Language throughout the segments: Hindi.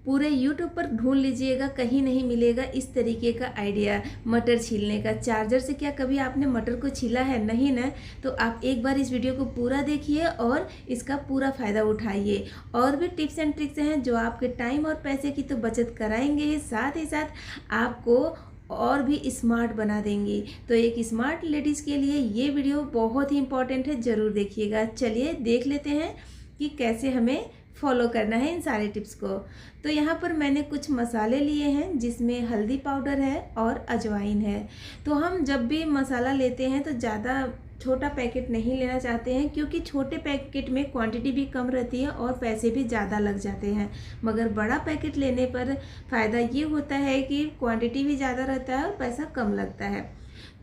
पूरे यूट्यूब पर ढूंढ लीजिएगा, कहीं नहीं मिलेगा इस तरीके का आइडिया मटर छीलने का। चार्जर से क्या कभी आपने मटर को छीला है? नहीं ना। तो आप एक बार इस वीडियो को पूरा देखिए और इसका पूरा फ़ायदा उठाइए। और भी टिप्स एंड ट्रिक्स हैं जो आपके टाइम और पैसे की तो बचत कराएंगे ही साथ आपको और भी स्मार्ट बना देंगी। तो एक स्मार्ट लेडीज़ के लिए ये वीडियो बहुत ही इंपॉर्टेंट है, ज़रूर देखिएगा। चलिए देख लेते हैं कि कैसे हमें फॉलो करना है इन सारे टिप्स को। तो यहाँ पर मैंने कुछ मसाले लिए हैं जिसमें हल्दी पाउडर है और अजवाइन है। तो हम जब भी मसाला लेते हैं तो ज़्यादा छोटा पैकेट नहीं लेना चाहते हैं, क्योंकि छोटे पैकेट में क्वांटिटी भी कम रहती है और पैसे भी ज़्यादा लग जाते हैं। मगर बड़ा पैकेट लेने पर फ़ायदा ये होता है कि क्वांटिटी भी ज़्यादा रहता है और पैसा कम लगता है।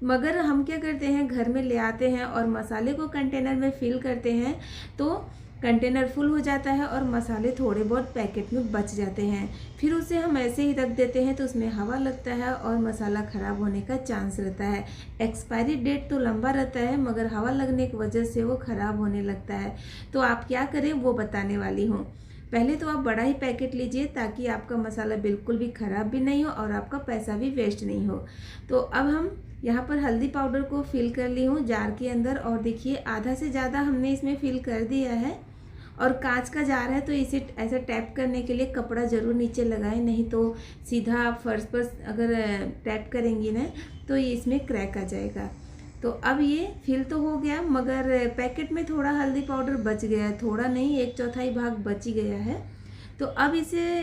मगर हम क्या करते हैं, घर में ले आते हैं और मसाले को कंटेनर में फिल करते हैं, तो कंटेनर फुल हो जाता है और मसाले थोड़े बहुत पैकेट में बच जाते हैं। फिर उसे हम ऐसे ही रख देते हैं तो उसमें हवा लगता है और मसाला ख़राब होने का चांस रहता है। एक्सपायरी डेट तो लंबा रहता है मगर हवा लगने की वजह से वो ख़राब होने लगता है। तो आप क्या करें वो बताने वाली हूँ। पहले तो आप बड़ा ही पैकेट लीजिए ताकि आपका मसाला बिल्कुल भी ख़राब भी नहीं हो और आपका पैसा भी वेस्ट नहीं हो। तो अब हम यहाँ पर हल्दी पाउडर को फिल कर ली हूँ जार के अंदर, और देखिए आधा से ज़्यादा हमने इसमें फिल कर दिया है। और कांच का जार है तो इसे ऐसे टैप करने के लिए कपड़ा ज़रूर नीचे लगाएं, नहीं तो सीधा आप फर्श पर अगर टैप करेंगी ना तो ये इसमें क्रैक आ जाएगा। तो अब ये फिल तो हो गया मगर पैकेट में थोड़ा हल्दी पाउडर बच गया है, थोड़ा नहीं 1/4 भाग बच ही गया है। तो अब इसे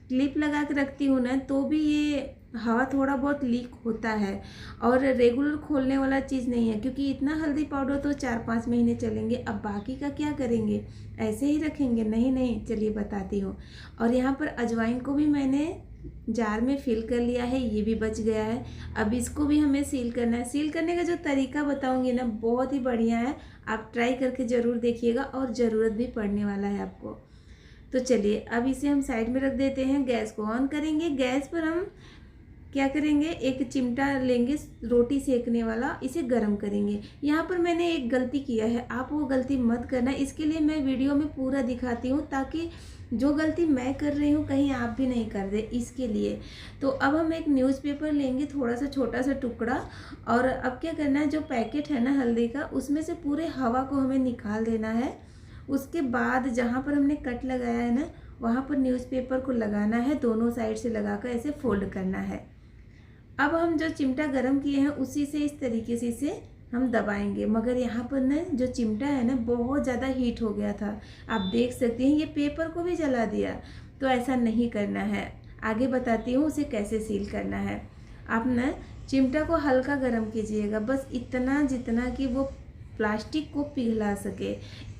क्लिप लगा के रखती हूँ ना तो भी ये हवा थोड़ा बहुत लीक होता है और रेगुलर खोलने वाला चीज़ नहीं है, क्योंकि इतना हल्दी पाउडर तो 4-5 महीने चलेंगे। अब बाकी का क्या करेंगे, ऐसे ही रखेंगे? नहीं, चलिए बताती हूँ। और यहाँ पर अजवाइन को भी मैंने जार में फिल कर लिया है, ये भी बच गया है। अब इसको भी हमें सील करना है। सील करने का जो तरीका बताऊँगी ना बहुत ही बढ़िया है, आप ट्राई करके ज़रूर देखिएगा और ज़रूरत भी पड़ने वाला है आपको। तो चलिए अब इसे हम साइड में रख देते हैं। गैस को ऑन करेंगे। गैस पर हम क्या करेंगे, एक चिमटा लेंगे रोटी सेकने वाला, इसे गर्म करेंगे। यहाँ पर मैंने एक गलती किया है, आप वो गलती मत करना। इसके लिए मैं वीडियो में पूरा दिखाती हूँ ताकि जो गलती मैं कर रही हूँ कहीं आप भी नहीं कर दे, इसके लिए। तो अब हम एक न्यूज़पेपर लेंगे, थोड़ा सा छोटा सा टुकड़ा, और अब क्या करना है, जो पैकेट है ना हल्दी का उसमें से पूरे हवा को हमें निकाल देना है। उसके बाद जहाँ पर हमने कट लगाया है ना वहाँ पर न्यूज़पेपर को लगाना है, दोनों साइड से लगाकर ऐसे फोल्ड करना है। अब हम जो चिमटा गरम किए हैं उसी से इस तरीके से इसे हम दबाएंगे। मगर यहाँ पर ना जो चिमटा है ना बहुत ज़्यादा हीट हो गया था, आप देख सकते हैं ये पेपर को भी जला दिया। तो ऐसा नहीं करना है, आगे बताती हूँ उसे कैसे सील करना है। आप ना चिमटा को हल्का गरम कीजिएगा, बस इतना जितना कि वो प्लास्टिक को पिघला सके।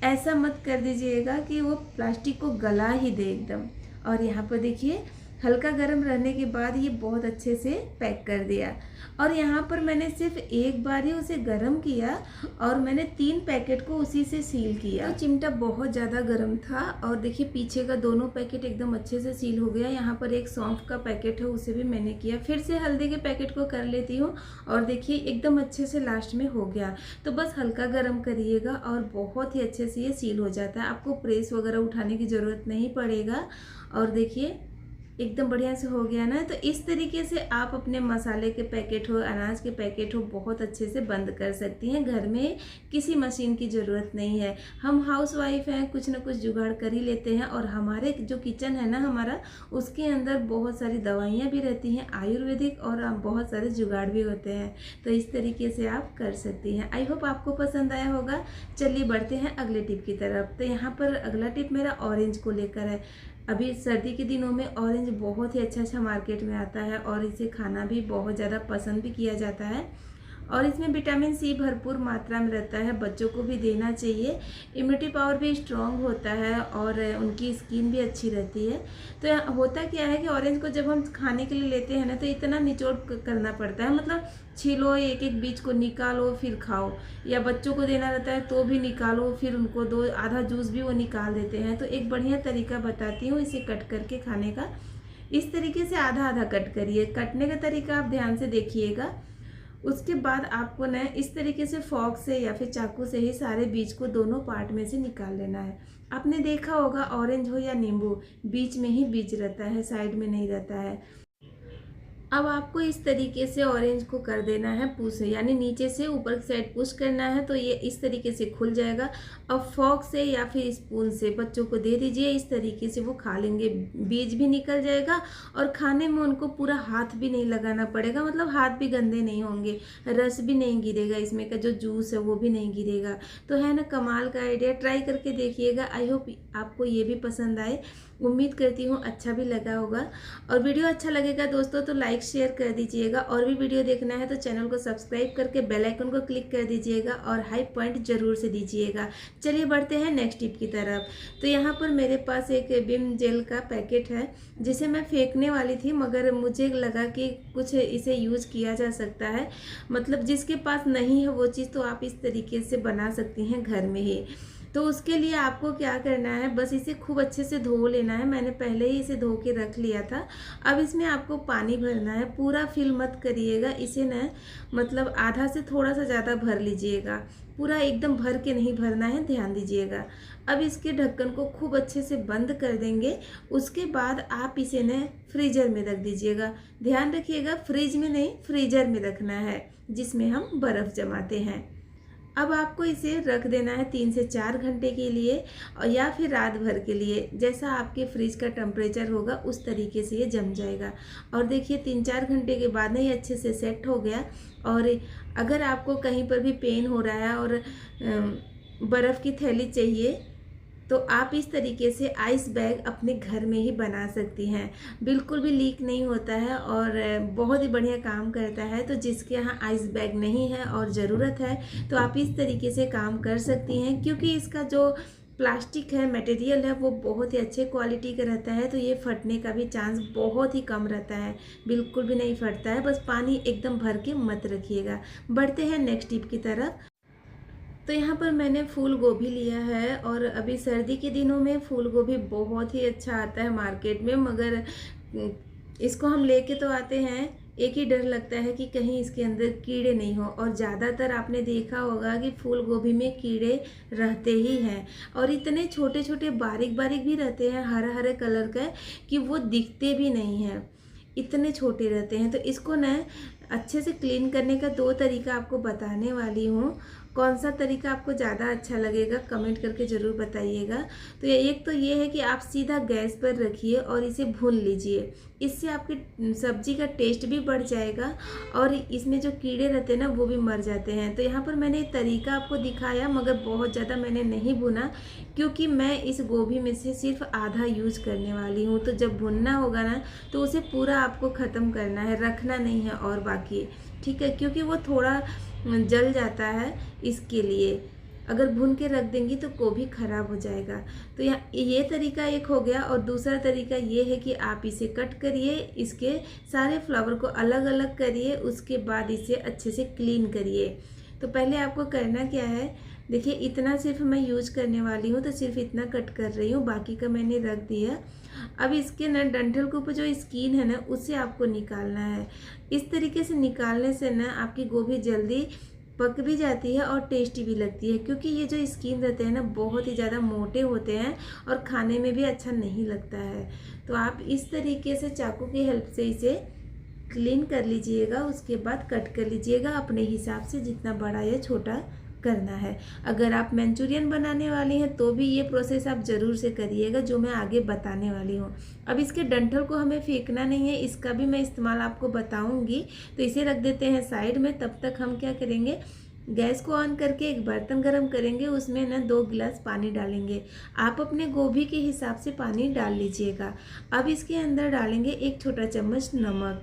ऐसा मत कर दीजिएगा कि वो प्लास्टिक को गला ही दे एकदम। और यहाँ पर देखिए हल्का गर्म रहने के बाद ये बहुत अच्छे से पैक कर दिया। और यहाँ पर मैंने सिर्फ एक बार ही उसे गर्म किया और मैंने 3 पैकेट को उसी से सील किया। तो चिमटा बहुत ज़्यादा गर्म था और देखिए पीछे का दोनों पैकेट एकदम अच्छे से सील हो गया। यहाँ पर एक सौंफ का पैकेट है उसे भी मैंने किया। फिर से हल्दी के पैकेट को कर लेती हूँ और देखिए एकदम अच्छे से लास्ट में हो गया। तो बस हल्का गर्म करिएगा और बहुत ही अच्छे से ये सील हो जाता है, आपको प्रेस वगैरह उठाने की ज़रूरत नहीं पड़ेगा। और देखिए एकदम बढ़िया से हो गया ना। तो इस तरीके से आप अपने मसाले के पैकेट हो, अनाज के पैकेट हो, बहुत अच्छे से बंद कर सकती हैं। घर में किसी मशीन की ज़रूरत नहीं है। हम हाउसवाइफ हैं, कुछ ना कुछ जुगाड़ कर ही लेते हैं। और हमारे जो किचन है ना हमारा, उसके अंदर बहुत सारी दवाइयाँ भी रहती हैं आयुर्वेदिक, और बहुत सारे जुगाड़ भी होते हैं। तो इस तरीके से आप कर सकती हैं। आई होप आपको पसंद आया होगा। चलिए बढ़ते हैं अगले टिप की तरफ। तो यहाँ पर अगला टिप मेरा ऑरेंज को लेकर है। अभी सर्दी के दिनों में ऑरेंज बहुत ही अच्छा मार्केट में आता है और इसे खाना भी बहुत ज़्यादा पसंद भी किया जाता है। और इसमें विटामिन सी भरपूर मात्रा में रहता है, बच्चों को भी देना चाहिए। इम्यूनिटी पावर भी स्ट्रांग होता है और उनकी स्किन भी अच्छी रहती है। तो होता क्या है कि ऑरेंज को जब हम खाने के लिए लेते हैं ना तो इतना निचोड़ करना पड़ता है, मतलब छीलो, एक एक बीज को निकालो फिर खाओ, या बच्चों को देना रहता है तो भी निकालो फिर उनको दो, आधा जूस भी वो निकाल देते हैं। तो एक बढ़िया तरीका बताती हूँ इसे कट करके खाने का। इस तरीके से आधा आधा कट करिए। कटने का तरीका आप ध्यान से देखिएगा। उसके बाद आपको ना इस तरीके से फॉक से या फिर चाकू से ही सारे बीज को दोनों पार्ट में से निकाल लेना है। आपने देखा होगा ऑरेंज हो या नींबू, बीच में ही बीज रहता है, साइड में नहीं रहता है। अब आपको इस तरीके से ऑरेंज को कर देना है पुश, यानी नीचे से ऊपर की साइड पुश करना है, तो ये इस तरीके से खुल जाएगा। अब फॉक से या फिर स्पून से बच्चों को दे दीजिए, इस तरीके से वो खा लेंगे, बीज भी निकल जाएगा और खाने में उनको पूरा हाथ भी नहीं लगाना पड़ेगा, मतलब हाथ भी गंदे नहीं होंगे, रस भी नहीं गिरेगा, इसमें का जो जूस है वो भी नहीं गिरेगा। तो है ना कमाल का आइडिया, ट्राई करके देखिएगा। आई होप आपको ये भी पसंद आए, उम्मीद करती हूँ अच्छा भी लगा होगा। और वीडियो अच्छा लगेगा दोस्तों तो लाइक शेयर कर दीजिएगा, और भी वीडियो देखना है तो चैनल को सब्सक्राइब करके बेल आइकन को क्लिक कर दीजिएगा और हाई पॉइंट जरूर से दीजिएगा। चलिए बढ़ते हैं नेक्स्ट टिप की तरफ। तो यहाँ पर मेरे पास एक विम जेल का पैकेट है जिसे मैं फेंकने वाली थी, मगर मुझे लगा कि कुछ इसे यूज किया जा सकता है, मतलब जिसके पास नहीं है वो चीज़ तो आप इस तरीके से बना सकती हैं घर में ही। तो उसके लिए आपको क्या करना है, बस इसे खूब अच्छे से धो लेना है। मैंने पहले ही इसे धो के रख लिया था। अब इसमें आपको पानी भरना है, पूरा फिल मत करिएगा इसे ना, मतलब आधा से थोड़ा सा ज़्यादा भर लीजिएगा, पूरा एकदम भर के नहीं भरना है, ध्यान दीजिएगा। अब इसके ढक्कन को खूब अच्छे से बंद कर देंगे। उसके बाद आप इसे न फ्रीजर में रख दीजिएगा। ध्यान रखिएगा फ्रिज में नहीं, फ्रीजर में रखना है जिसमें हम बर्फ़ जमाते हैं। अब आपको इसे रख देना है 3 से 4 घंटे के लिए, और या फिर रात भर के लिए, जैसा आपके फ्रिज का टेम्परेचर होगा उस तरीके से ये जम जाएगा। और देखिए 3-4 घंटे के बाद ना ये अच्छे से सेट हो गया। और अगर आपको कहीं पर भी पेन हो रहा है और बर्फ़ की थैली चाहिए तो आप इस तरीके से आइस बैग अपने घर में ही बना सकती हैं, बिल्कुल भी लीक नहीं होता है और बहुत ही बढ़िया काम करता है। तो जिसके यहाँ आइस बैग नहीं है और ज़रूरत है तो आप इस तरीके से काम कर सकती हैं, क्योंकि इसका जो प्लास्टिक है, मटेरियल है, वो बहुत ही अच्छे क्वालिटी का रहता है, तो ये फटने का भी चांस बहुत ही कम रहता है, बिल्कुल भी नहीं फटता है। बस पानी एकदम भर के मत रखिएगा। बढ़ते हैं नेक्स्ट टिप की तरफ। तो यहाँ पर मैंने फूल गोभी लिया है, और अभी सर्दी के दिनों में फूल गोभी बहुत ही अच्छा आता है मार्केट में, मगर इसको हम लेके तो आते हैं, एक ही डर लगता है कि कहीं इसके अंदर कीड़े नहीं हो। और ज़्यादातर आपने देखा होगा कि फूल गोभी में कीड़े रहते ही हैं, और इतने छोटे छोटे बारीक बारीक भी रहते हैं, हरे हरे कलर का, कि वो दिखते भी नहीं हैं, इतने छोटे रहते हैं। तो इसको ना अच्छे से क्लीन करने का 2 तरीका आपको बताने वाली हूँ। कौन सा तरीका आपको ज़्यादा अच्छा लगेगा कमेंट करके ज़रूर बताइएगा। तो एक तो ये है कि आप सीधा गैस पर रखिए और इसे भून लीजिए, इससे आपकी सब्जी का टेस्ट भी बढ़ जाएगा और इसमें जो कीड़े रहते हैं ना वो भी मर जाते हैं। तो यहाँ पर मैंने एक तरीका आपको दिखाया, मगर बहुत ज़्यादा मैंने नहीं भुना, क्योंकि मैं इस गोभी में से सिर्फ आधा यूज करने वाली हूँ। तो जब भुनना होगा ना तो उसे पूरा आपको ख़त्म करना है, रखना नहीं है और बाकी, ठीक है, क्योंकि वो थोड़ा जल जाता है, इसके लिए अगर भून के रख देंगी तो गोभी खराब हो जाएगा। तो ये तरीका एक हो गया। और दूसरा तरीका ये है कि आप इसे कट करिए, इसके सारे फ्लावर को अलग अलग करिए, उसके बाद इसे अच्छे से क्लीन करिए। तो पहले आपको करना क्या है, देखिए इतना सिर्फ मैं यूज करने वाली हूँ, तो सिर्फ इतना कट कर रही हूँ, बाकी का मैंने रख दिया। अब इसके ना डंठल के ऊपर जो स्किन है ना उसे आपको निकालना है। इस तरीके से निकालने से ना आपकी गोभी जल्दी पक भी जाती है और टेस्टी भी लगती है, क्योंकि ये जो स्किन रहते हैं ना बहुत ही ज़्यादा मोटे होते हैं और खाने में भी अच्छा नहीं लगता है। तो आप इस तरीके से चाकू की हेल्प से इसे क्लीन कर लीजिएगा, उसके बाद कट कर लीजिएगा अपने हिसाब से, जितना बड़ा या छोटा करना है। अगर आप मंचूरियन बनाने वाली हैं तो भी ये प्रोसेस आप ज़रूर से करिएगा जो मैं आगे बताने वाली हूँ। अब इसके डंठल को हमें फेंकना नहीं है, इसका भी मैं इस्तेमाल आपको बताऊँगी। तो इसे रख देते हैं साइड में। तब तक हम क्या करेंगे, गैस को ऑन करके एक बर्तन गरम करेंगे, उसमें ना 2 गिलास पानी डालेंगे। आप अपने गोभी के हिसाब से पानी डाल लीजिएगा। अब इसके अंदर डालेंगे 1 छोटा चम्मच नमक।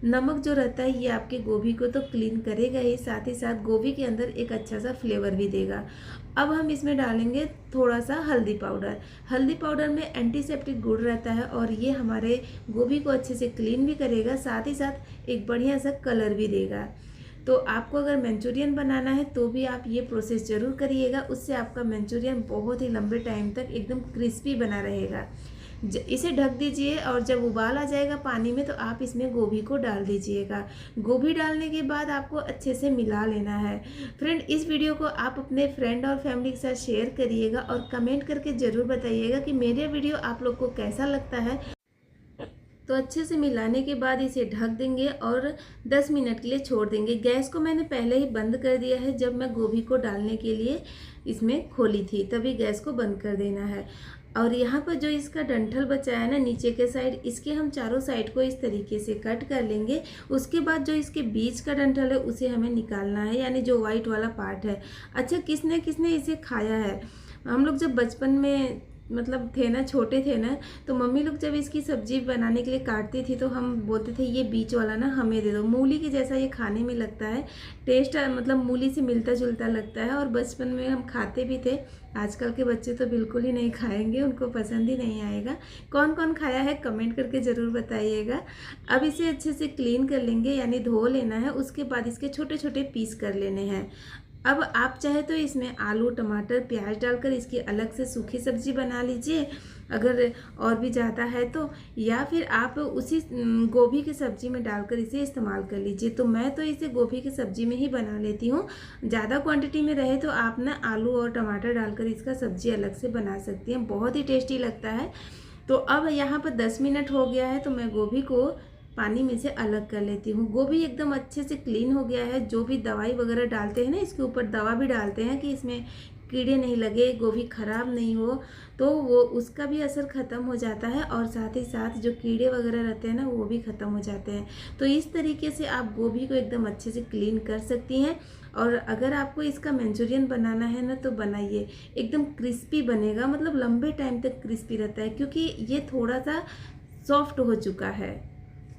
नमक जो रहता है ये आपके गोभी को तो क्लीन करेगा ही, साथ ही साथ गोभी के अंदर एक अच्छा सा फ्लेवर भी देगा। अब हम इसमें डालेंगे थोड़ा सा हल्दी पाउडर। हल्दी पाउडर में एंटीसेप्टिक गुण रहता है और ये हमारे गोभी को अच्छे से क्लीन भी करेगा, साथ ही साथ एक बढ़िया सा कलर भी देगा। तो आपको अगर मंचूरियन बनाना है तो भी आप ये प्रोसेस ज़रूर करिएगा, उससे आपका मंचूरियन बहुत ही लंबे टाइम तक एकदम क्रिस्पी बना रहेगा। इसे ढक दीजिए और जब उबाल आ जाएगा पानी में तो आप इसमें गोभी को डाल दीजिएगा। गोभी डालने के बाद आपको अच्छे से मिला लेना है। फ्रेंड, इस वीडियो को आप अपने फ्रेंड और फैमिली के साथ शेयर करिएगा और कमेंट करके ज़रूर बताइएगा कि मेरे वीडियो आप लोग को कैसा लगता है। तो अच्छे से मिलाने के बाद इसे ढक देंगे और 10 मिनट के लिए छोड़ देंगे। गैस को मैंने पहले ही बंद कर दिया है, जब मैं गोभी को डालने के लिए इसमें खोली थी तभी गैस को बंद कर देना है। और यहाँ पर जो इसका डंठल बचा है ना नीचे के साइड, इसके हम चारों साइड को इस तरीके से कट कर लेंगे। उसके बाद जो इसके बीच का डंठल है उसे हमें निकालना है, यानी जो वाइट वाला पार्ट है। अच्छा, किसने किसने इसे खाया है? हम लोग जब बचपन में मतलब थे ना, छोटे थे ना, तो मम्मी लोग जब इसकी सब्जी बनाने के लिए काटती थी तो हम बोलते थे ये बीच वाला ना हमें दे दो। मूली के जैसा ये खाने में लगता है, टेस्ट मतलब मूली से मिलता जुलता लगता है और बचपन में हम खाते भी थे। आजकल के बच्चे तो बिल्कुल ही नहीं खाएंगे, उनको पसंद ही नहीं आएगा। कौन कौन खाया है कमेंट करके ज़रूर बताइएगा। अब इसे अच्छे से क्लीन कर लेंगे, यानी धो लेना है। उसके बाद इसके छोटे छोटे पीस कर लेने हैं। अब आप चाहे तो इसमें आलू, टमाटर, प्याज डालकर इसकी अलग से सूखी सब्जी बना लीजिए अगर और भी ज़्यादा है तो, या फिर आप उसी गोभी की सब्जी में डालकर इसे इस्तेमाल कर लीजिए। तो मैं तो इसे गोभी की सब्जी में ही बना लेती हूँ। ज़्यादा क्वांटिटी में रहे तो आप ना आलू और टमाटर डालकर इसका सब्जी अलग से बना सकती हैं, बहुत ही टेस्टी लगता है। तो अब यहाँ पर 10 मिनट हो गया है तो मैं गोभी को पानी में से अलग कर लेती हूँ। गोभी एकदम अच्छे से क्लीन हो गया है। जो भी दवाई वगैरह डालते हैं ना, इसके ऊपर दवा भी डालते हैं कि इसमें कीड़े नहीं लगे, गोभी खराब नहीं हो, तो वो उसका भी असर ख़त्म हो जाता है और साथ ही साथ जो कीड़े वगैरह रहते हैं ना वो भी ख़त्म हो जाते हैं। तो इस तरीके से आप गोभी को एकदम अच्छे से क्लीन कर सकती हैं। और अगर आपको इसका मंचूरियन बनाना है ना तो बनाइए, एकदम क्रिस्पी बनेगा, मतलब लंबे टाइम तक क्रिस्पी रहता है क्योंकि ये थोड़ा सा सॉफ्ट हो चुका है।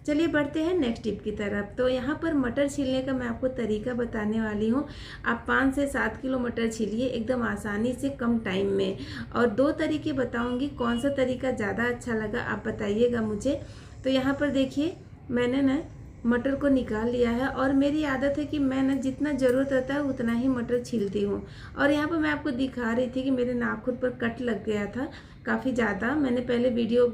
चलिए बढ़ते हैं नेक्स्ट टिप की तरफ। तो यहाँ पर मटर छीलने का मैं आपको तरीका बताने वाली हूँ। आप 5 से 7 किलो मटर छीलिए एकदम आसानी से, कम टाइम में। और 2 तरीके बताऊँगी, कौन सा तरीका ज़्यादा अच्छा लगा आप बताइएगा मुझे। तो यहाँ पर देखिए, मैंने ना मटर को निकाल लिया है और मेरी आदत है कि मैं ना जितना ज़रूरत रहता है उतना ही मटर छीलती हूँ। और यहाँ पर मैं आपको दिखा रही थी कि मेरे नाखून पर कट लग गया था काफ़ी ज़्यादा। मैंने पहले वीडियो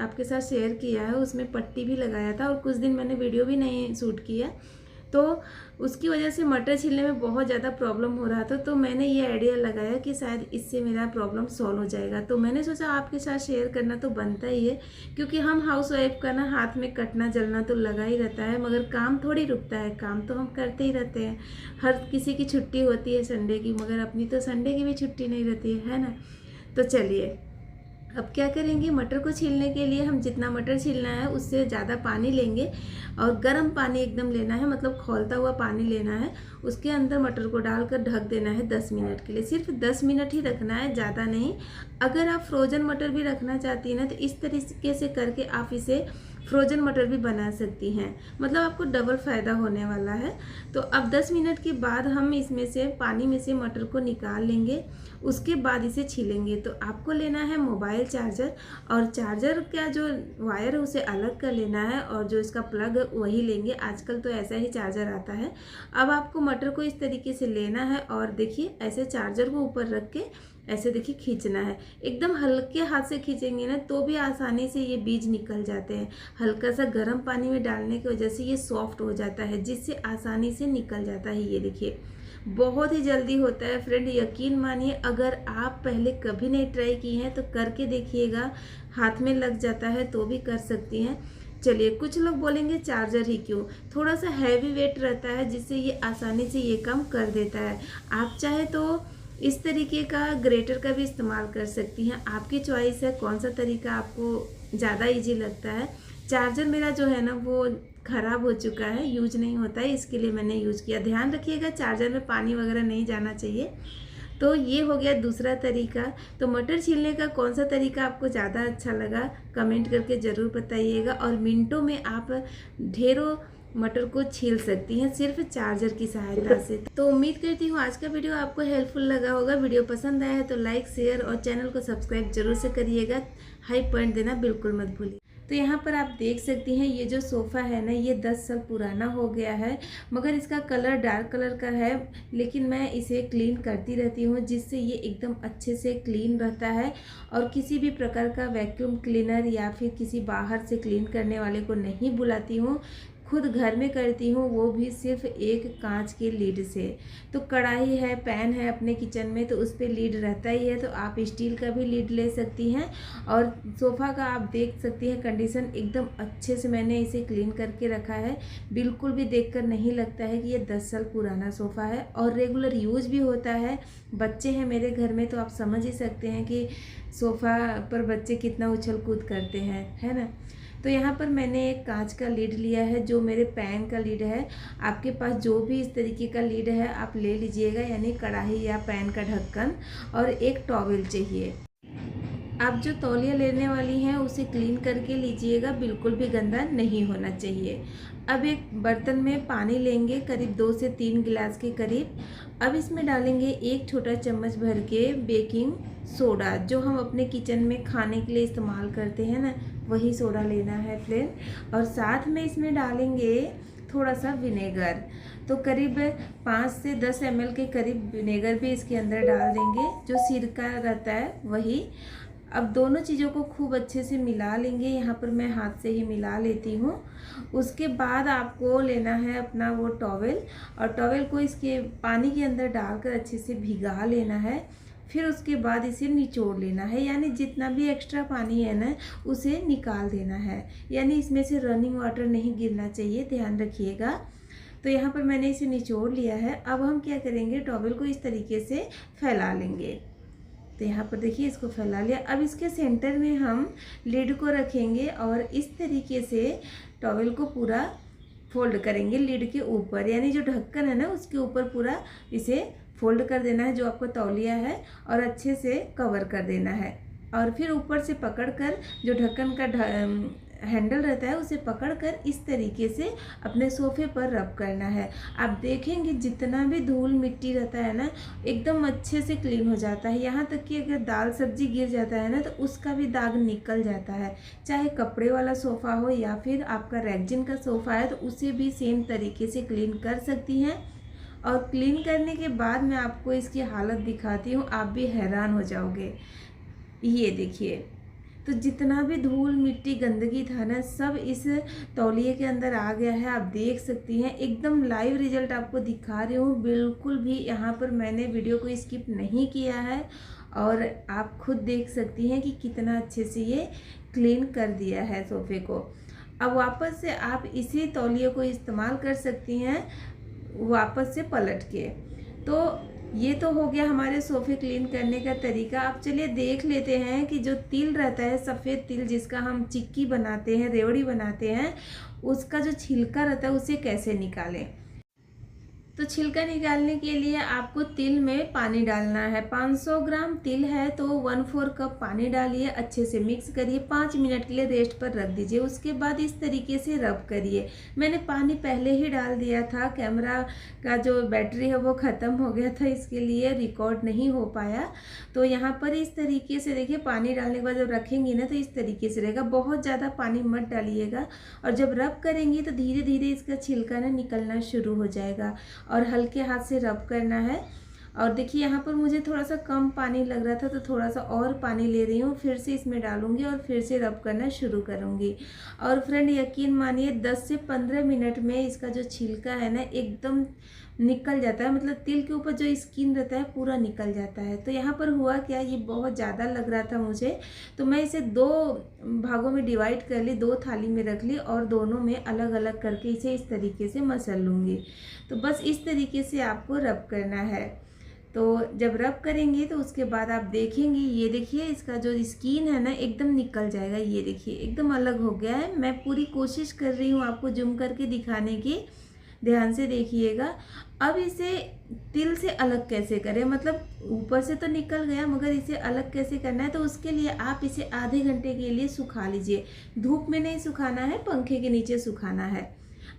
आपके साथ शेयर किया है, उसमें पट्टी भी लगाया था और कुछ दिन मैंने वीडियो भी नहीं शूट किया, तो उसकी वजह से मटर छीलने में बहुत ज़्यादा प्रॉब्लम हो रहा था। तो मैंने ये आइडिया लगाया कि शायद इससे मेरा प्रॉब्लम सॉल्व हो जाएगा। तो मैंने सोचा आपके साथ शेयर करना तो बनता ही है, क्योंकि हम हाउस वाइफ का ना हाथ में कटना जलना तो लगा ही रहता है, मगर काम थोड़ी रुकता है, काम तो हम करते ही रहते हैं। हर किसी की छुट्टी होती है संडे की, मगर अपनी तो संडे की भी छुट्टी नहीं रहती है ना। तो चलिए अब क्या करेंगे, मटर को छीलने के लिए हम जितना मटर छीलना है उससे ज़्यादा पानी लेंगे और गर्म पानी एकदम लेना है, मतलब खौलता हुआ पानी लेना है। उसके अंदर मटर को डालकर ढक देना है 10 मिनट के लिए। सिर्फ 10 मिनट ही रखना है, ज़्यादा नहीं। अगर आप फ्रोज़न मटर भी रखना चाहती हैं ना तो इस तरीके से करके आप इसे फ्रोज़न मटर भी बना सकती हैं, मतलब आपको डबल फ़ायदा होने वाला है। तो अब 10 मिनट के बाद हम इसमें से पानी में से मटर को निकाल लेंगे, उसके बाद इसे छीलेंगे। तो आपको लेना है मोबाइल चार्जर, और चार्जर का जो वायर है उसे अलग कर लेना है और जो इसका प्लग है वही लेंगे। आजकल तो ऐसा ही चार्जर आता है। अब आपको मटर को इस तरीके से लेना है और देखिए ऐसे चार्जर को ऊपर रख के ऐसे देखिए खींचना है। एकदम हल्के हाथ से खींचेंगे ना तो भी आसानी से ये बीज निकल जाते हैं। हल्का सा गर्म पानी में डालने की वजह से ये सॉफ्ट हो जाता है, जिससे आसानी से निकल जाता है। ये देखिए बहुत ही जल्दी होता है फ्रेंड, यकीन मानिए। अगर आप पहले कभी नहीं ट्राई की हैं तो करके देखिएगा, हाथ में लग जाता है तो भी कर सकती हैं। चलिए, कुछ लोग बोलेंगे चार्जर ही क्यों, थोड़ा सा हैवी वेट रहता है जिससे ये आसानी से ये काम कर देता है। आप चाहे तो इस तरीके का ग्रेटर का भी इस्तेमाल कर सकती हैं, आपकी चॉइस है कौन सा तरीका आपको ज़्यादा इजी लगता है। चार्जर मेरा जो है ना वो ख़राब हो चुका है, यूज नहीं होता है, इसके लिए मैंने यूज़ किया। ध्यान रखिएगा चार्जर में पानी वगैरह नहीं जाना चाहिए। तो ये हो गया दूसरा तरीका। तो मटर छीलने का कौन सा तरीका आपको ज़्यादा अच्छा लगा कमेंट करके ज़रूर बताइएगा। और मिनटों में आप ढेरों मटर को छील सकती हैं सिर्फ चार्जर की सहायता से। तो उम्मीद करती हूँ आज का वीडियो आपको हेल्पफुल लगा होगा। वीडियो पसंद आया है तो लाइक शेयर और चैनल को सब्सक्राइब जरूर से करिएगा। हाई पॉइंट देना बिल्कुल मत भूलिए। तो यहाँ पर आप देख सकती हैं ये जो सोफ़ा है ना, ये 10 साल पुराना हो गया है, मगर इसका कलर डार्क कलर का है, लेकिन मैं इसे क्लीन करती रहती हूँ जिससे ये एकदम अच्छे से क्लीन रहता है। और किसी भी प्रकार का वैक्यूम क्लीनर या फिर किसी बाहर से क्लीन करने वाले को नहीं बुलाती हूँ, खुद घर में करती हूँ, वो भी सिर्फ एक कांच के लीड से। तो कढ़ाई है, पैन है अपने किचन में, तो उस पर लीड रहता ही है, तो आप स्टील का भी लीड ले सकती हैं। और सोफ़ा का आप देख सकती हैं कंडीशन एकदम अच्छे से मैंने इसे क्लीन करके रखा है, बिल्कुल भी देखकर नहीं लगता है कि ये 10 साल पुराना सोफ़ा है और रेगुलर यूज भी होता है। बच्चे हैं मेरे घर में, तो आप समझ ही सकते हैं कि सोफ़ा पर बच्चे कितना उछल कूद करते हैं, है ना। तो यहाँ पर मैंने एक कांच का लीड लिया है जो मेरे पैन का लीड है। आपके पास जो भी इस तरीके का लीड है आप ले लीजिएगा, यानी कढ़ाई या पैन का ढक्कन, और एक टॉवेल चाहिए। आप जो तौलिया लेने वाली हैं उसे क्लीन करके लीजिएगा, बिल्कुल भी गंदा नहीं होना चाहिए। अब एक बर्तन में पानी लेंगे, करीब 2 से 3 गिलास के करीब। अब इसमें डालेंगे 1 छोटा चम्मच भर के बेकिंग सोडा, जो हम अपने किचन में खाने के लिए इस्तेमाल करते हैं ना, वही सोडा लेना है फ्रेंड। और साथ में इसमें डालेंगे थोड़ा सा विनेगर, तो करीब 5 से 10 ml के करीब विनेगर भी इसके अंदर डाल देंगे, जो सिरका रहता है वही। अब दोनों चीज़ों को खूब अच्छे से मिला लेंगे, यहाँ पर मैं हाथ से ही मिला लेती हूँ। उसके बाद आपको लेना है अपना वो टॉवेल, और टॉवेल को इसके पानी के अंदर डालकर अच्छे से भिगा लेना है। फिर उसके बाद इसे निचोड़ लेना है, यानी जितना भी एक्स्ट्रा पानी है ना उसे निकाल देना है, यानी इसमें से रनिंग वाटर नहीं गिरना चाहिए, ध्यान रखिएगा। तो यहाँ पर मैंने इसे निचोड़ लिया है। अब हम क्या करेंगे, टॉवेल को इस तरीके से फैला लेंगे। तो यहाँ पर देखिए इसको फैला लिया। अब इसके सेंटर में हम लिड को रखेंगे और इस तरीके से टॉवेल को पूरा फोल्ड करेंगे लिड के ऊपर, यानी जो ढक्कन है ना उसके ऊपर पूरा इसे फोल्ड कर देना है, जो आपका तौलिया है, और अच्छे से कवर कर देना है। और फिर ऊपर से पकड़कर जो ढक्कन का हैंडल रहता है उसे पकड़कर इस तरीके से अपने सोफ़े पर रब करना है। आप देखेंगे जितना भी धूल मिट्टी रहता है ना एकदम अच्छे से क्लीन हो जाता है। यहाँ तक कि अगर दाल सब्जी गिर जाता है ना तो उसका भी दाग निकल जाता है। चाहे कपड़े वाला सोफ़ा हो या फिर आपका रेक्जिन का सोफ़ा है, तो उसे भी सेम तरीके से क्लीन कर सकती हैं। और क्लीन करने के बाद मैं आपको इसकी हालत दिखाती हूँ, आप भी हैरान हो जाओगे। ये देखिए, तो जितना भी धूल मिट्टी गंदगी था ना सब इस तौलिए के अंदर आ गया है। आप देख सकती हैं एकदम लाइव रिजल्ट आपको दिखा रही हूँ, बिल्कुल भी यहाँ पर मैंने वीडियो को स्किप नहीं किया है। और आप खुद देख सकती हैं कि कितना अच्छे से ये क्लीन कर दिया है सोफ़े को। अब वापस से आप इसी तौलिए को इस्तेमाल कर सकती हैं वापस से पलट के। तो ये तो हो गया हमारे सोफ़े क्लीन करने का तरीका। अब चलिए देख लेते हैं कि जो तिल रहता है, सफ़ेद तिल जिसका हम चिक्की बनाते हैं, रेवड़ी बनाते हैं, उसका जो छिलका रहता है उसे कैसे निकालें। तो छिलका निकालने के लिए आपको तिल में पानी डालना है। 500 ग्राम तिल है तो 1/4 कप पानी डालिए, अच्छे से मिक्स करिए, 5 मिनट के लिए रेस्ट पर रख दीजिए। उसके बाद इस तरीके से रब करिए। मैंने पानी पहले ही डाल दिया था, कैमरा का जो बैटरी है वो ख़त्म हो गया था, इसके लिए रिकॉर्ड नहीं हो पाया। तो यहाँ पर इस तरीके से देखिए, पानी डालने के बाद जब रखेंगी ना तो इस तरीके से रहेगा, बहुत ज़्यादा पानी मत डालिएगा। और जब रब करेंगी तो धीरे धीरे इसका छिलका ना निकलना शुरू हो जाएगा और हल्के हाथ से रब करना है। और देखिए यहाँ पर मुझे थोड़ा सा कम पानी लग रहा था तो थोड़ा सा और पानी ले रही हूँ, फिर से इसमें डालूंगी और फिर से रब करना शुरू करूँगी। और फ्रेंड यकीन मानिए 10 से 15 मिनट में इसका जो छिलका है ना एकदम निकल जाता है, मतलब तिल के ऊपर जो स्किन रहता है पूरा निकल जाता है। तो यहाँ पर हुआ क्या, ये बहुत ज़्यादा लग रहा था मुझे, तो मैं इसे 2 भागों में डिवाइड कर ली, 2 थाली में रख ली और दोनों में अलग अलग करके इसे इस तरीके से मसल लूँगी। तो बस इस तरीके से आपको रब करना है। तो जब रब करेंगे तो उसके बाद आप देखेंगे, ये देखिए इसका जो स्किन है ना एकदम निकल जाएगा। ये देखिए एकदम अलग हो गया है। मैं पूरी कोशिश कर रही हूँ आपको जूम करके दिखाने की, ध्यान से देखिएगा। अब इसे तिल से अलग कैसे करें, मतलब ऊपर से तो निकल गया मगर इसे अलग कैसे करना है, तो उसके लिए आप इसे आधे घंटे के लिए सुखा लीजिए। धूप में नहीं सुखाना है, पंखे के नीचे सुखाना है।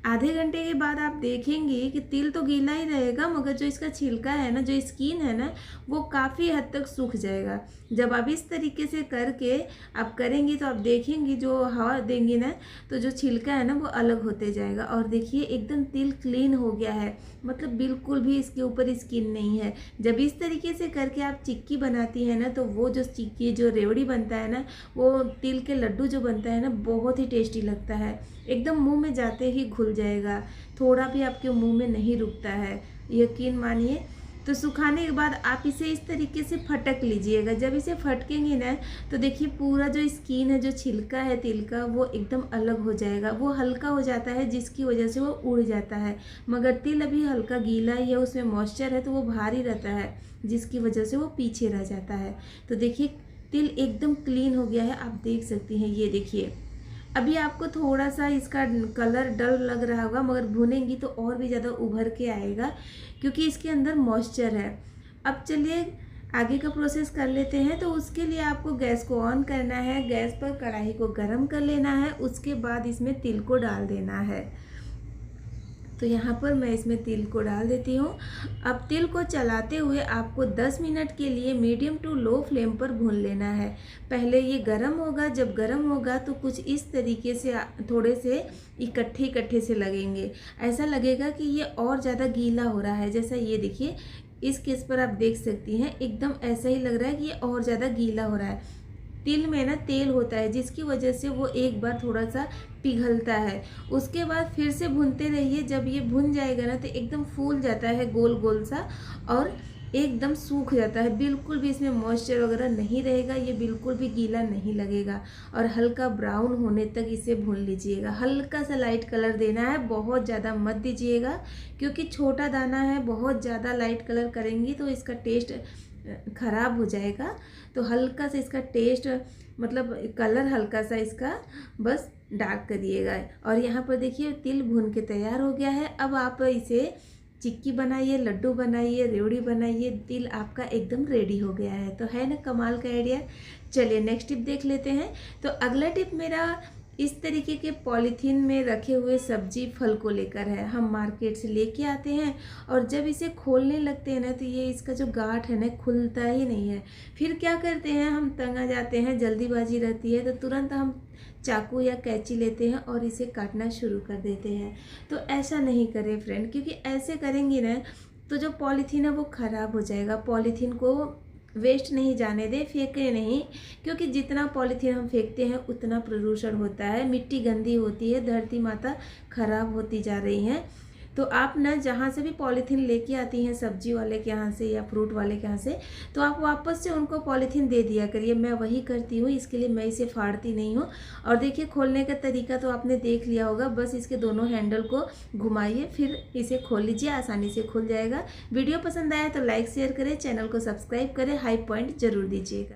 आधे घंटे के बाद आप देखेंगे कि तिल तो गीला ही रहेगा, मगर जो इसका छिलका है ना, जो स्किन है ना, वो काफ़ी हद तक सूख जाएगा। जब आप इस तरीके से करके आप करेंगी तो आप देखेंगी जो हवा देंगी ना, तो जो छिलका है ना वो अलग होते जाएगा। और देखिए एकदम तिल क्लीन हो गया है, मतलब बिल्कुल भी इसके ऊपर स्किन नहीं है। जब इस तरीके से करके आप चिक्की बनाती है ना, तो वो जो चिक्की जो रेवड़ी बनता है ना, वो तिल के लड्डू जो बनता है ना, बहुत ही टेस्टी लगता है। एकदम मुंह में जाते ही घुल जाएगा, थोड़ा भी आपके मुंह में नहीं रुकता है, यकीन मानिए। तो सुखाने के बाद आप इसे इस तरीके से फटक लीजिएगा। जब इसे फटकेंगे ना, तो देखिए पूरा जो स्किन है, जो छिलका है तिल का, वो एकदम अलग हो जाएगा, वो हल्का हो जाता है, जिसकी वजह से वो उड़ जाता है। मगर तिल अभी हल्का गीला ही है, उसमें मॉइस्चर है, तो वो भारी रहता है, जिसकी वजह से वो पीछे रह जाता है। तो देखिए तिल एकदम क्लीन हो गया है, आप देख सकती हैं। ये देखिए अभी आपको थोड़ा सा इसका कलर डल लग रहा होगा, मगर भुनेंगी तो और भी ज़्यादा उभर के आएगा, क्योंकि इसके अंदर मॉइस्चर है। अब चलिए आगे का प्रोसेस कर लेते हैं। तो उसके लिए आपको गैस को ऑन करना है, गैस पर कढ़ाई को गर्म कर लेना है, उसके बाद इसमें तिल को डाल देना है। तो यहाँ पर मैं इसमें तिल को डाल देती हूँ। अब तिल को चलाते हुए आपको 10 मिनट के लिए मीडियम टू लो फ्लेम पर भून लेना है। पहले ये गरम होगा, जब गरम होगा तो कुछ इस तरीके से थोड़े से इकट्ठे इकट्ठे से लगेंगे। ऐसा लगेगा कि ये और ज़्यादा गीला हो रहा है, जैसा ये देखिए इस केस पर आप देख सकती हैं, एकदम ऐसा ही लग रहा है कि ये और ज़्यादा गीला हो रहा है। तिल में ना तेल होता है, जिसकी वजह से वो एक बार थोड़ा सा पिघलता है। उसके बाद फिर से भूनते रहिए। जब ये भुन जाएगा ना, तो एकदम फूल जाता है गोल गोल सा, और एकदम सूख जाता है, बिल्कुल भी इसमें मॉइस्चर वगैरह नहीं रहेगा, ये बिल्कुल भी गीला नहीं लगेगा। और हल्का ब्राउन होने तक इसे भून लीजिएगा। हल्का सा लाइट कलर देना है, बहुत ज़्यादा मत दीजिएगा, क्योंकि छोटा दाना है, बहुत ज़्यादा लाइट कलर करेंगी तो इसका टेस्ट ख़राब हो जाएगा। तो हल्का सा इसका टेस्ट, मतलब कलर हल्का सा इसका बस डार्क करिएगा। और यहाँ पर देखिए तिल भून के तैयार हो गया है। अब आप इसे चिक्की बनाइए, लड्डू बनाइए, रेवड़ी बनाइए, तिल आपका एकदम रेडी हो गया है। तो है ना कमाल का आइडिया। चलिए नेक्स्ट टिप देख लेते हैं। तो अगला टिप मेरा इस तरीके के पॉलीथीन में रखे हुए सब्जी फल को लेकर है। हम मार्केट से लेके आते हैं, और जब इसे खोलने लगते हैं ना, तो ये इसका जो गांठ है ना, खुलता ही नहीं है। फिर क्या करते हैं, हम तंग आ जाते हैं, जल्दीबाजी रहती है, तो तुरंत हम चाकू या कैंची लेते हैं और इसे काटना शुरू कर देते हैं। तो ऐसा नहीं करें फ्रेंड, क्योंकि ऐसे करेंगी ना तो जो पॉलीथीन है वो ख़राब हो जाएगा। पॉलीथीन को वेस्ट नहीं जाने दें, फेंके नहीं, क्योंकि जितना पॉलीथीन हम फेंकते हैं उतना प्रदूषण होता है, मिट्टी गंदी होती है, धरती माता खराब होती जा रही हैं। तो आप ना जहाँ से भी पॉलीथीन लेके आती हैं, सब्जी वाले के यहाँ से या फ्रूट वाले के यहाँ से, तो आप वापस से उनको पॉलीथीन दे दिया करिए। मैं वही करती हूँ, इसके लिए मैं इसे फाड़ती नहीं हूँ। और देखिए खोलने का तरीका तो आपने देख लिया होगा, बस इसके दोनों हैंडल को घुमाइए, फिर इसे खोल लीजिए, आसानी से खुल जाएगा। वीडियो पसंद आया तो लाइक शेयर करें, चैनल को सब्सक्राइब करें, हाई पॉइंट जरूर दीजिएगा।